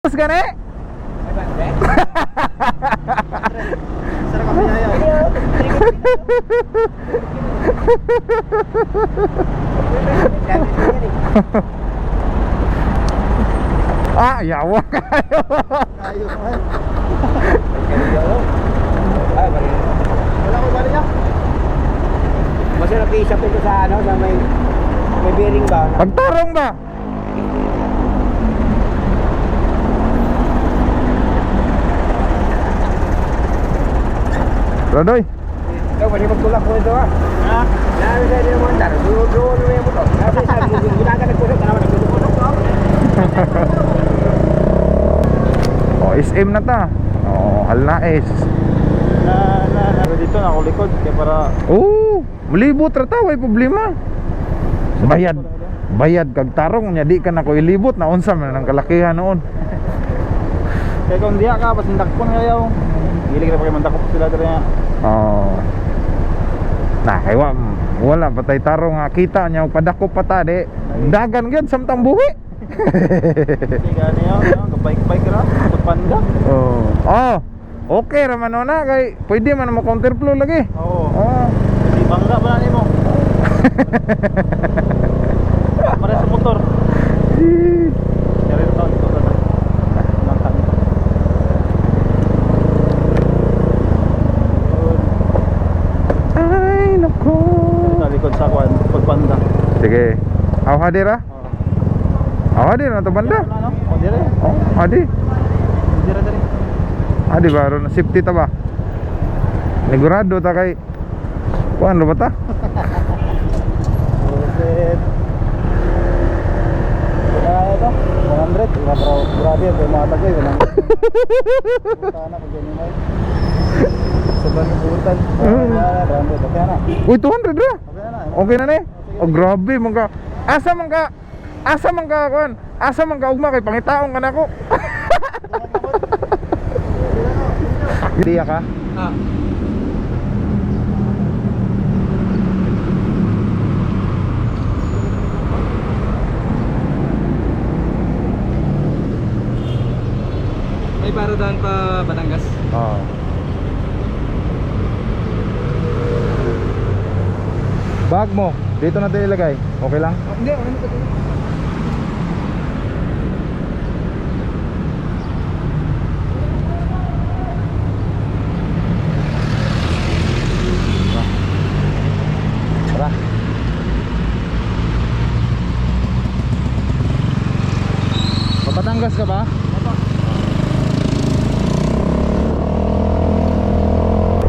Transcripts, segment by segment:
Terus gani? Sarap kami na yun. Ah, yawa kayo. Ayaw man. Ay, bari. Wala ko bari niya. Kasi napisap ito sa ano, sa may bearing ba? Pagtarong ba? Rodoy. Ikaw, pwede magtulak po ito ha. Ha? Nabi sa inyo mga tar. Doon mo yung motor. Nabi sa inyo, ginaga nagtulak ka naman nagtulak ko. Oh, SM na ta. Oh, hal na is. Dito na ako likod. Kaya para... Oh, malibot rata, way problema. Bayad. Bayad kag tarong nya di ka na ko ilibot na unsa man ang kalakihan noon. Kaya kung diya ka, pasindak po ngayaw. Hilig na pa kayo mandakop sila dito niya. Oh. Nah, kay wala patay tarong nga kita nya og padakop pata de. Dagan gyud samtang buhi. Kasi gani yun, bike-bike ra, pagpanda. Oh. Oh. Okay ra man na kay pwede man mo counterflow lagi. Oo. Oh. Di bangga ba na mo? Para sa motor. Kaya rin taon ito na. Nangtang ito. Ay, nako. Sa likod sa kwan, pagpanda. Sige. Aw hadir ah. Aw hadir na to banda. Ano? O dire. Oh, hadir. Dire dire. Adi ba ron safety ta ba? Negurado ta kay kuan ro ba ta? Buset. Kaya ito, 100. Grabe, may mga tagay. Punta na kung ganyan ay. Sa banibutan. Grabe, okay na. Uy, 200 ra. Okay na. Okay na ni. Oh, grabe man ka. Asa man ka kuan? Asa man ka ugma kay pangitaon ka nako. Hindi ka? Ah. May paradahan pa Batangas? Oo. Bag mo, dito natin ilagay. Okay lang? Hindi, ano pa dito? Tara. Papatangas ka ba?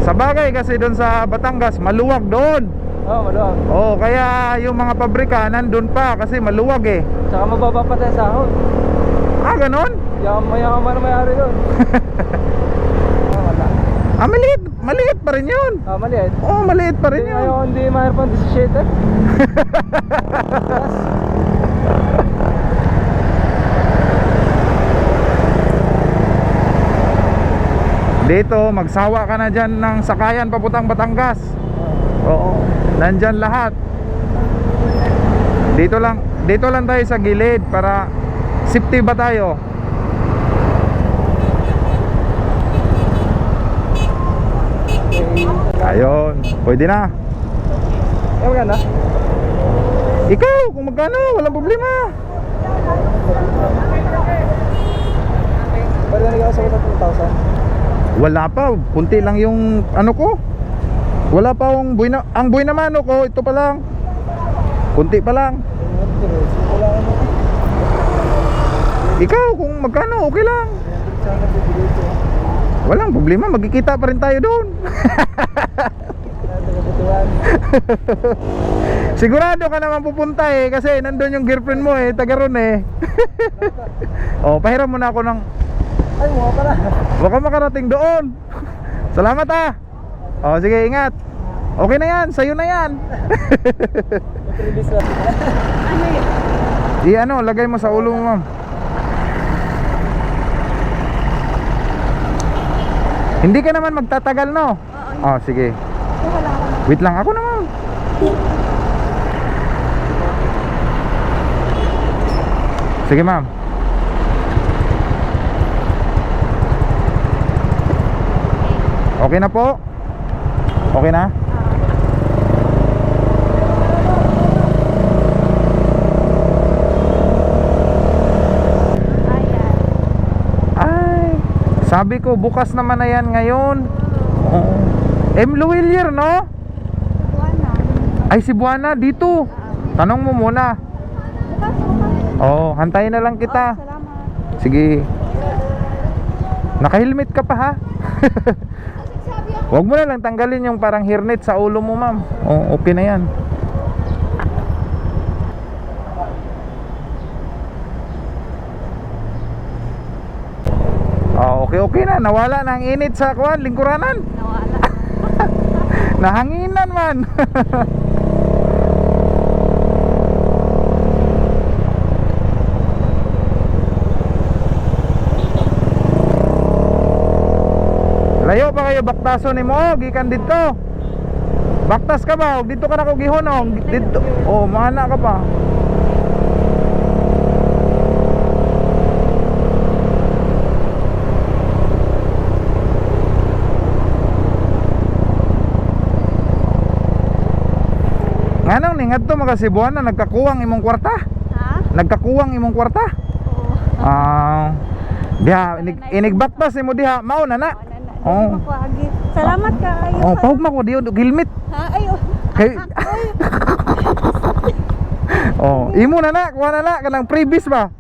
Sa bagay kasi doon sa Batangas, maluwag doon. Oo, maluwag. Oh, kaya yung mga pabrika nandun pa kasi maluwag eh. Tsaka mababa pa tayo sahod. Ah, ganon? Mayaman na mayari doon. Wala. Ah, maliit pa rin yun. Maliit. Oh, maliit pa rin Hindi yun. ngayon, hindi mahirap ang 17. Dito, magsawa ka na dyan ng sakayan papuntang Batangas. Oo, nandyan lahat. Dito lang tayo sa gilid para safety ba tayo? Ayun, pwede na. Maganda? Ikaw, kung magkano, walang problema. Pwede na nag-asa ko 2,000. Wala pa, kunti lang yung ano ko. Wala pa ang buhay na mano ko, ito pa lang. Kunti pa lang. Ikaw, kung magkano, okay lang. Walang problema, magkikita pa rin tayo doon. Sigurado ka naman pupunta eh, kasi nandun yung girlfriend mo eh, taga ron eh. Oh, pahiram mo na ako ng... Ay, mukha pala. Baka makarating doon. Salamat ah. Oh, sige, ingat. Okay na yan, sa'yo na yan. Release na. Ano, lagay mo sa ulo mo, ma'am. Hindi ka naman magtatagal, no? Oh, sige. Wait lang, ako naman. Sige, ma'am. Okay na po? Okay na? Ayan. Ay, sabi ko bukas naman na yan ngayon. Oo. M. Luwilier, no? Buwana. Ay, si Buwana dito. Tanong mo muna. Bukas, bukas. Oo, hantayin na lang kita. Salamat. Sige. Naka-helmet ka pa, ha? Sabi ako. Huwag mo na lang tanggalin yung parang hairnet sa ulo mo, ma'am. Oo, okay na yan. Okay na. Nawala na ang init sa kuwan, lingkuranan. Nawala. Nahanginan man. Layo pa kayo baktaso ni mo, gikan dito. Baktas ka ba? Dito ka na ko gihon, dito. Oh, maana ka pa. Nganong ni ngadto mga Cebuana nagkakuwang imong kwarta? Ha? Nagkakuwang imong kwarta? Oo. Diha inigbaktas mo diha, mao na na. Oo. Salamat ka kayo. Oh, pahugma ko diyo helmet. Ha? Ay, oh. Kay Oh, imo na na, kuha na na kanang previous ba?